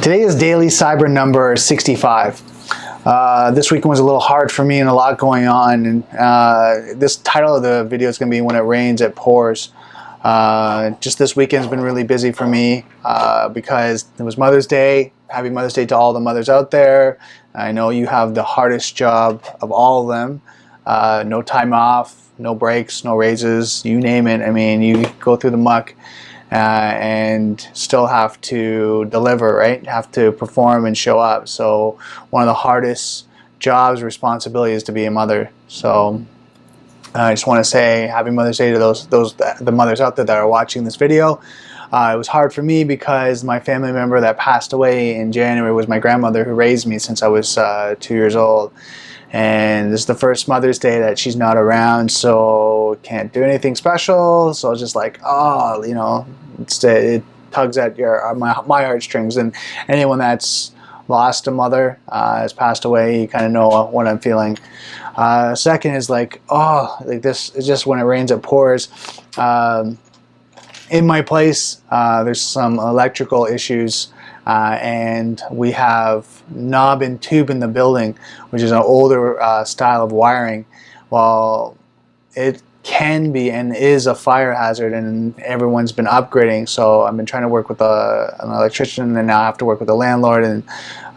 Today is Daily Cyber number 65. This weekend was a little hard for me and a lot going on. And this title of the video is going to be When It Rains, It Pours. Just this weekend's been really busy for me because it was Mother's Day. Happy Mother's Day to all the mothers out there. I know you have the hardest job of all of them. No time off, no breaks, no raises, you name it. I mean, you go through the muck and still have to deliver, right? Have to perform and show up. So one of the hardest jobs, responsibilities to be a mother. So I just want to say Happy Mother's Day to the mothers out there that are watching this video. It was hard for me because my family member that passed away in January was my grandmother who raised me since I was 2 years old. And this is the first Mother's Day that she's not around, so can't do anything special. So it's just like, oh, you know, it tugs at my heartstrings. And anyone that's lost a mother, has passed away, you kind of know what I'm feeling. Second is like, oh, like this is just when it rains, it pours. In my place, there's some electrical issues. And we have knob and tube in the building, which is an older style of wiring. Well, it can be and is a fire hazard, and everyone's been upgrading. So I've been trying to work with an electrician, and now I have to work with the landlord and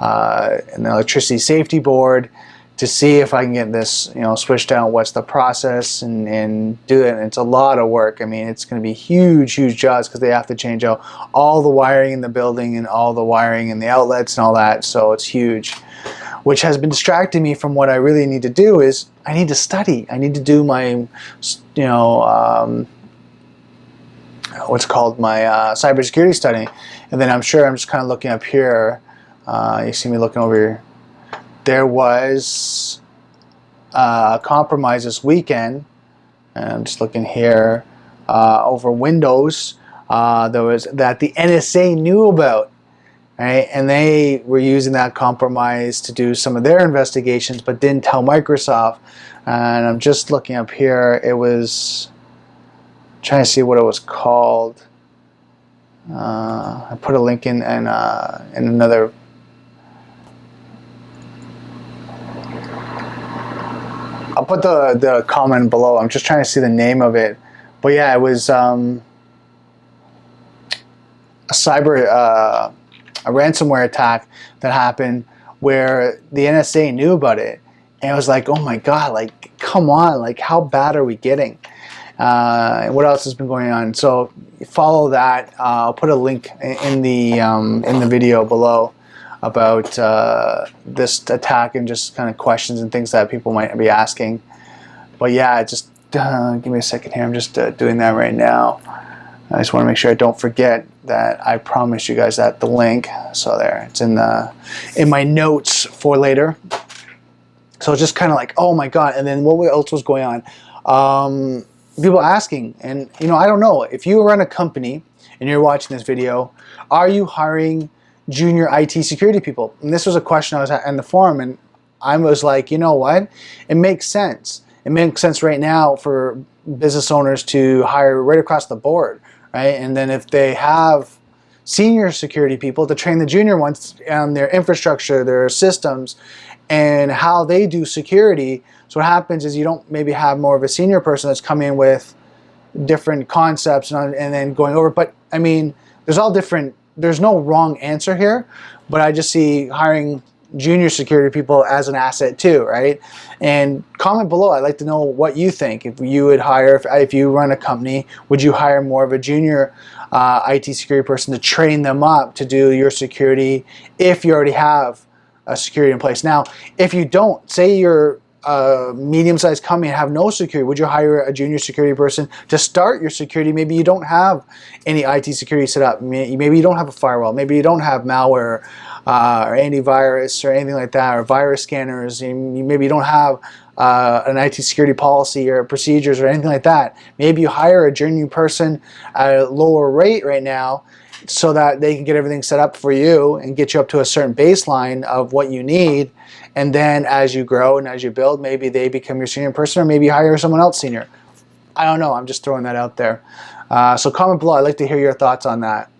an electricity safety board to see if I can get this, you know, switched out. What's the process and do it. And it's a lot of work. I mean, it's going to be huge jobs because they have to change out all the wiring in the building and all the wiring in the outlets and all that. So it's huge, which has been distracting me from what I really need to do. Is I need to study. I need to do my, you know, what's called my cybersecurity study. And then I'm just kind of looking up here. You see me looking over here. There was a compromise this weekend, and I'm just looking here, over Windows, that the NSA knew about, right? And they were using that compromise to do some of their investigations, but didn't tell Microsoft. And I'm just looking up here. It was trying to see what it was called. I put a link in another. I'll put the comment below. I'm just trying to see the name of it. But yeah, it was a ransomware attack that happened where the NSA knew about it. And it was like, oh my God, like, come on, like, how bad are we getting? And what else has been going on? So follow that. I'll put a link in the video below about this attack and just kind of questions and things that people might be asking. But yeah, just give me a second here. I'm just doing that right now. I just want to make sure I don't forget that I promised you guys that the link. So there, it's in my notes for later. So it's just kind of like, oh my God. And then what else was going on? People asking, and you know, I don't know, if you run a company and you're watching this video, are you hiring junior IT security people? And this was a question I was in the forum, and I was like, you know what? It makes sense. It makes sense right now for business owners to hire right across the board, right? And then if they have senior security people, to train the junior ones on their infrastructure, their systems, and how they do security. So what happens is you don't maybe have more of a senior person that's coming in with different concepts and then going over. But I mean, there's no wrong answer here, but I just see hiring junior security people as an asset too, right? And comment below. I'd like to know what you think. If you would hire, if you run a company, would you hire more of a junior IT security person to train them up to do your security if you already have a security in place? Now, if you don't, say you're a medium-sized company and have no security, would you hire a junior security person to start your security? Maybe you don't have any IT security set up. Maybe you don't have a firewall. Maybe you don't have malware or antivirus or anything like that, or virus scanners. Maybe you don't have an IT security policy or procedures or anything like that. Maybe you hire a junior person at a lower rate right now so that they can get everything set up for you and get you up to a certain baseline of what you need. And then as you grow and as you build, maybe they become your senior person, or maybe you hire someone else senior. I don't know. I'm just throwing that out there. So comment below. I'd like to hear your thoughts on that.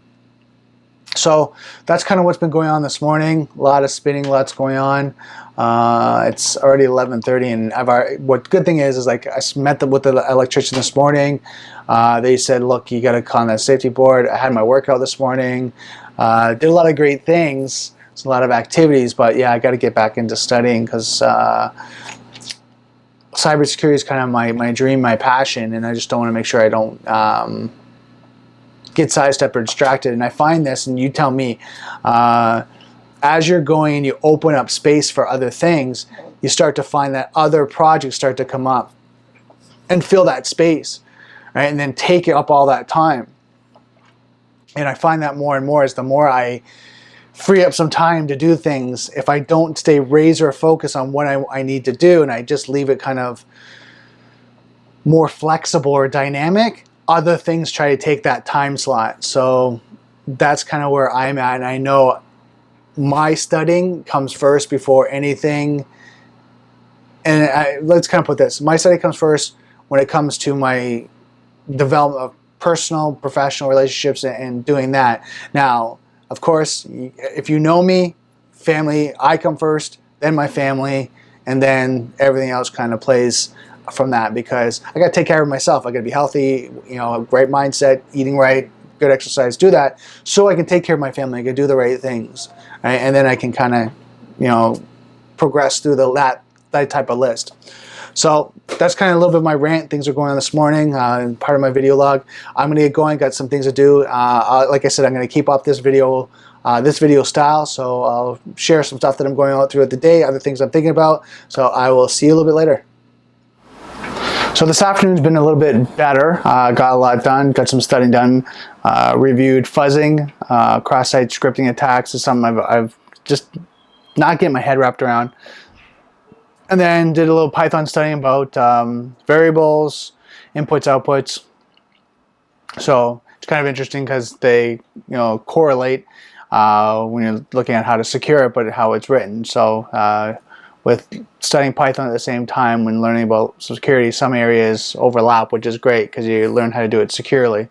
So that's kind of what's been going on this morning. A lot of spinning, lots going on. It's already 11:30, and what good thing is like I met with the electrician this morning. They said, look, you got to call on that safety board. I had my workout this morning. Did a lot of great things. It's a lot of activities, but yeah, I got to get back into studying because cybersecurity is kind of my dream, my passion, and I just don't want to make sure I don't get sidestepped or distracted. And I find this, and you tell me, as you're going and you open up space for other things, you start to find that other projects start to come up and fill that space, right? And then take up all that time. And I find that more and more as the more I free up some time to do things, if I don't stay razor focused on what I need to do and I just leave it kind of more flexible or dynamic, other things try to take that time slot. So that's kind of where I'm at, and I know my studying comes first before anything. And let's kind of put this, my study comes first when it comes to my development of personal, professional relationships and doing that. Now, of course, if you know me, family, I come first, then my family, and then everything else kind of plays from that, because I got to take care of myself. I got to be healthy, you know, a great mindset, eating right, good exercise, do that, so I can take care of my family. I can do the right things, right? And then I can kind of, you know, progress through that type of list. So that's kind of a little bit of my rant. Things are going on this morning, part of my video log. I'm going to get going, got some things to do. Like I said, I'm going to keep up this video style, so I'll share some stuff that I'm going on throughout the day, other things I'm thinking about. So I will see you a little bit later. So this afternoon's been a little bit better. Got a lot done, got some studying done, reviewed fuzzing, cross-site scripting attacks is something I've just not getting my head wrapped around. And then did a little Python studying about variables, inputs, outputs. So it's kind of interesting because they, you know, correlate when you're looking at how to secure it, but how it's written. So with studying Python at the same time when learning about security, some areas overlap, which is great because you learn how to do it securely.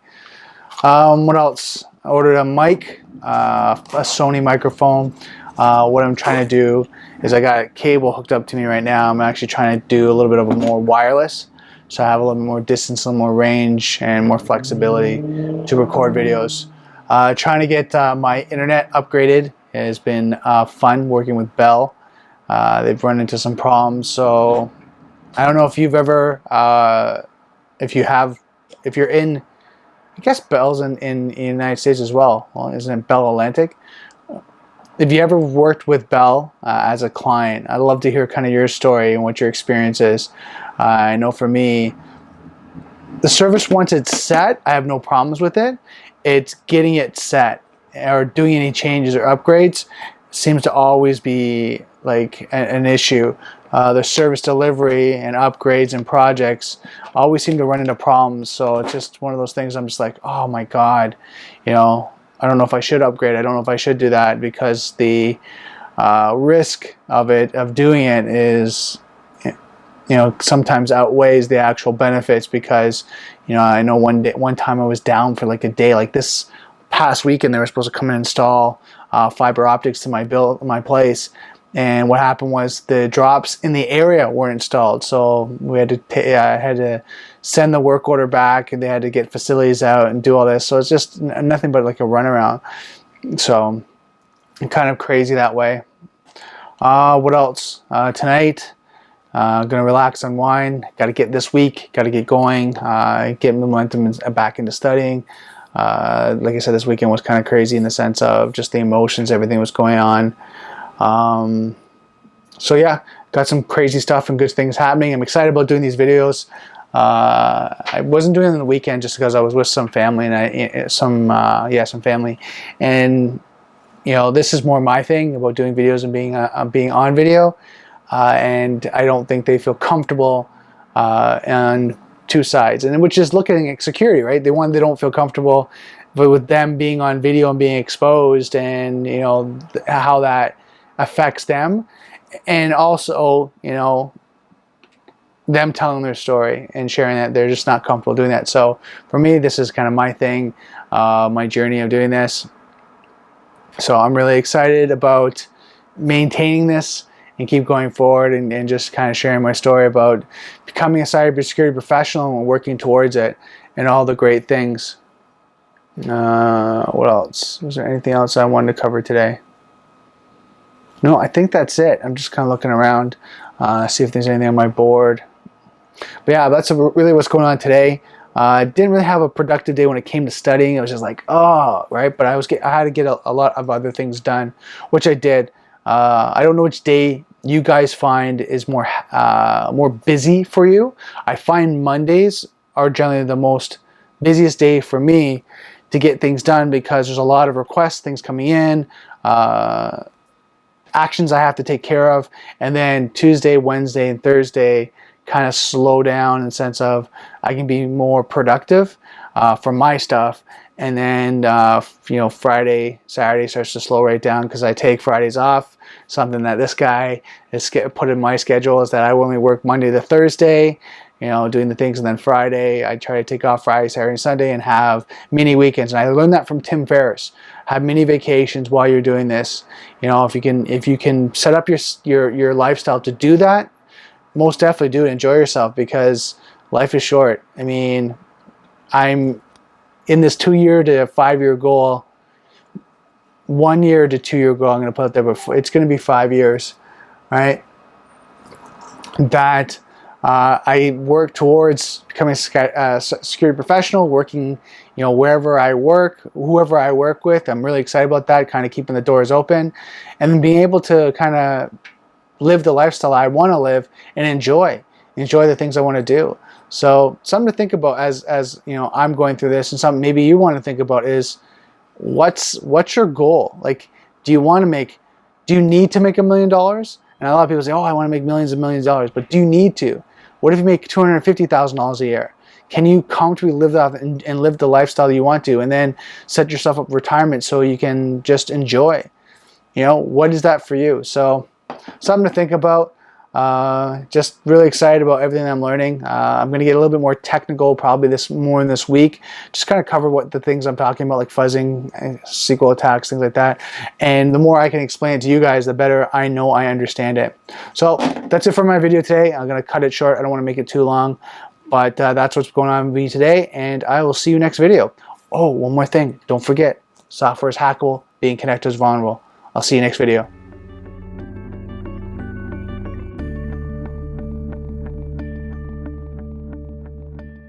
What else? I ordered a mic, a Sony microphone. What I'm trying to do is I got a cable hooked up to me right now. I'm actually trying to do a little bit of a more wireless, so I have a little more distance, a little more range, and more flexibility to record videos. Trying to get my internet upgraded. It has been fun working with Bell. They've run into some problems, so I don't know if you've ever, if you're in, I guess Bell's in the United States as well. Well, isn't it Bell Atlantic? If you ever worked with Bell as a client, I'd love to hear kind of your story and what your experience is. I know for me, the service, once it's set, I have no problems with it. It's getting it set or doing any changes or upgrades seems to always be like an issue. The service delivery and upgrades and projects always seem to run into problems. So it's just one of those things I'm just like, oh my God, you know, I don't know if I should upgrade. I don't know if I should do that, because the risk of doing it is, you know, sometimes outweighs the actual benefits. Because, you know, I know one time I was down for like a day. Like this past weekend, they were supposed to come and install fiber optics to my place. And what happened was the drops in the area weren't installed, so we had to I had to send the work order back, and they had to get facilities out and do all this. So it's just nothing but like a runaround. So kind of crazy that way. What else? Tonight, gonna relax, unwind. Got to get this week. Got to get going. Get momentum back into studying. Like I said, this weekend was kind of crazy in the sense of just the emotions, everything was going on. So yeah, got some crazy stuff and good things happening. I'm excited about doing these videos. I wasn't doing it on the weekend just because I was with some family and some family, and you know, this is more my thing about doing videos and being on video, and I don't think they feel comfortable on two sides, and which is looking at security, right? They don't feel comfortable, but with them being on video and being exposed, and you know how that affects them, and also, you know, them telling their story and sharing that they're just not comfortable doing that. So for me, this is kind of my thing, my journey of doing this. So I'm really excited about maintaining this and keep going forward, and just kind of sharing my story about becoming a cybersecurity professional and working towards it and all the great things. What else? Was there anything else I wanted to cover today? No, I think that's it. I'm just kind of looking around, see if there's anything on my board. But yeah, that's really what's going on today. I didn't really have a productive day when it came to studying. It was just like, oh, right. But I had to get a lot of other things done, which I did. I don't know which day you guys find is more busy for you. I find Mondays are generally the most busiest day for me to get things done, because there's a lot of requests, things coming in, actions I have to take care of, and then Tuesday, Wednesday, and Thursday kind of slow down in the sense of I can be more productive for my stuff. And then, Friday, Saturday starts to slow right down because I take Fridays off. Something that this guy has put in my schedule is that I only work Monday to Thursday, doing the things. And then Friday, I try to take off Friday, Saturday, and Sunday and have mini weekends. And I learned that from Tim Ferriss. Have mini vacations while you're doing this. If you can set up your lifestyle to do that, most definitely do it. Enjoy yourself, because life is short. I mean, I'm in this 2-year to 5-year goal, 1 year to 2 year goal. I'm going to put it there, but it's going to be 5 years, right? That I work towards becoming a security professional, working, wherever I work, whoever I work with. I'm really excited about that, kind of keeping the doors open, and then being able to kind of live the lifestyle I want to live and enjoy the things I want to do. So something to think about as I'm going through this, and something maybe you want to think about is what's your goal? Like, do you need to make $1 million? And a lot of people say, oh, I want to make millions and millions of dollars, but do you need to? What if you make $250,000 a year? Can you comfortably live that and live the lifestyle you want to, and then set yourself up for retirement so you can just enjoy? What is that for you? So something to think about. Just really excited about everything I'm learning. I'm going to get a little bit more technical probably more in this week. Just kind of cover what the things I'm talking about, like fuzzing, SQL attacks, things like that. And the more I can explain it to you guys, the better I know I understand it. So that's it for my video today. I'm going to cut it short. I don't want to make it too long. But that's what's going on with me today. And I will see you next video. Oh, one more thing. Don't forget, software is hackable. Being connected is vulnerable. I'll see you next video.